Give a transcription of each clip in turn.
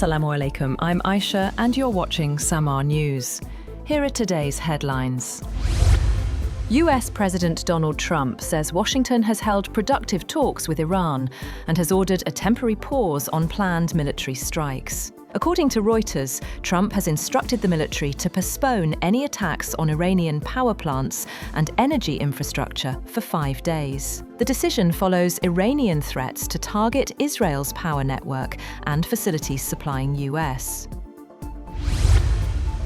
Assalamu alaikum, I'm Aisha and you're watching Samaa News. Here are today's headlines. US President Donald Trump says Washington has held productive talks with Iran and has ordered a temporary pause on planned military strikes. According to Reuters, Trump has instructed the military to postpone any attacks on Iranian power plants and energy infrastructure for 5 days. The decision follows Iranian threats to target Israel's power network and facilities supplying US.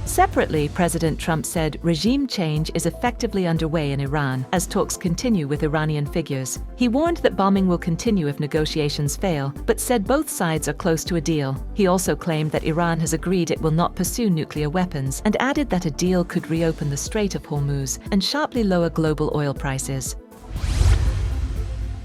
Separately, President Trump said regime change is effectively underway in Iran as talks continue with Iranian figures. He warned that bombing will continue if negotiations fail, but said both sides are close to a deal. He also claimed that Iran has agreed it will not pursue nuclear weapons and added that a deal could reopen the Strait of Hormuz and sharply lower global oil prices.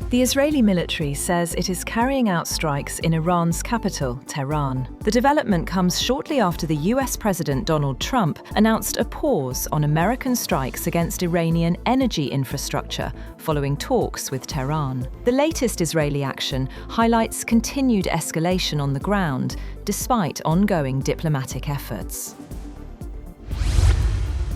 The Israeli military says it is carrying out strikes in Iran's capital, Tehran. The development comes shortly after the US President Donald Trump announced a pause on American strikes against Iranian energy infrastructure following talks with Tehran. The latest Israeli action highlights continued escalation on the ground, despite ongoing diplomatic efforts.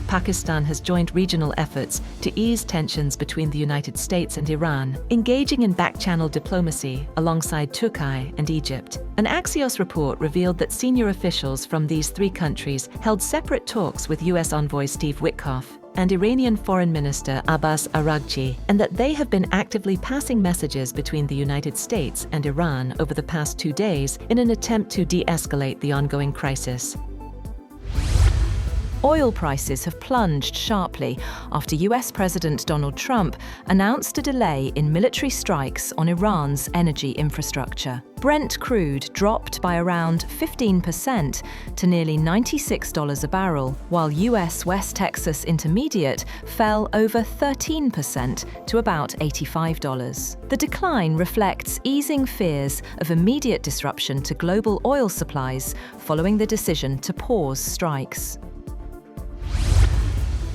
Pakistan has joined regional efforts to ease tensions between the United States and Iran, engaging in back-channel diplomacy alongside Turkey and Egypt. An Axios report revealed that senior officials from these three countries held separate talks with US envoy Steve Witkoff and Iranian Foreign Minister Abbas Araghchi, and that they have been actively passing messages between the United States and Iran over the past 2 days in an attempt to de-escalate the ongoing crisis. Oil prices have plunged sharply after US President Donald Trump announced a delay in military strikes on Iran's energy infrastructure. Brent crude dropped by around 15% to nearly $96 a barrel, while US West Texas Intermediate fell over 13% to about $85. The decline reflects easing fears of immediate disruption to global oil supplies following the decision to pause strikes.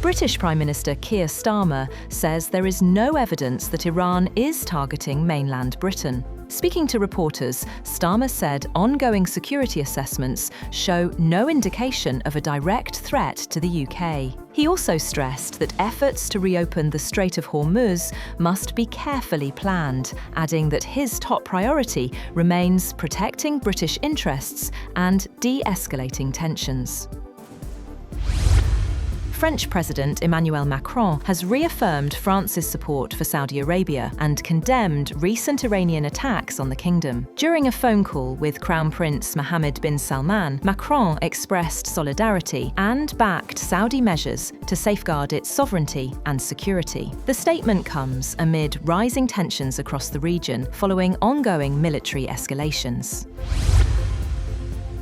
British Prime Minister Keir Starmer says there is no evidence that Iran is targeting mainland Britain. Speaking to reporters, Starmer said ongoing security assessments show no indication of a direct threat to the UK. He also stressed that efforts to reopen the Strait of Hormuz must be carefully planned, adding that his top priority remains protecting British interests and de-escalating tensions. French President Emmanuel Macron has reaffirmed France's support for Saudi Arabia and condemned recent Iranian attacks on the kingdom. During a phone call with Crown Prince Mohammed bin Salman, Macron expressed solidarity and backed Saudi measures to safeguard its sovereignty and security. The statement comes amid rising tensions across the region following ongoing military escalations.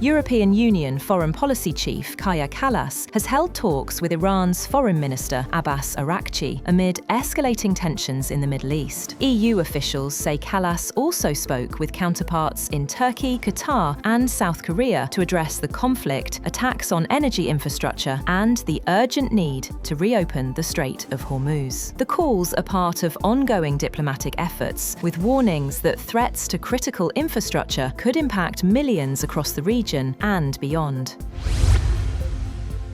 European Union Foreign Policy Chief Kaja Kallas has held talks with Iran's Foreign Minister Abbas Araghchi amid escalating tensions in the Middle East. EU officials say Kallas also spoke with counterparts in Turkey, Qatar, and South Korea to address the conflict, attacks on energy infrastructure, and the urgent need to reopen the Strait of Hormuz. The calls are part of ongoing diplomatic efforts, with warnings that threats to critical infrastructure could impact millions across the region and beyond.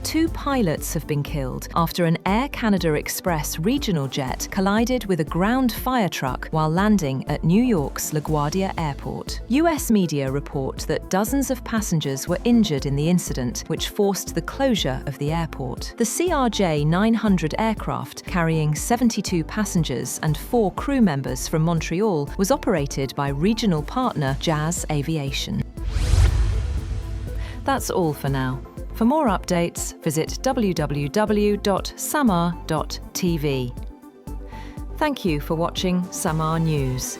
2 pilots have been killed after an Air Canada Express regional jet collided with a ground fire truck while landing at New York's LaGuardia Airport. US media report that dozens of passengers were injured in the incident, which forced the closure of the airport. The CRJ-900 aircraft, carrying 72 passengers and 4 crew members from Montreal, was operated by regional partner Jazz Aviation. That's all for now. For more updates, visit www.samaa.tv. Thank you for watching Samaa News.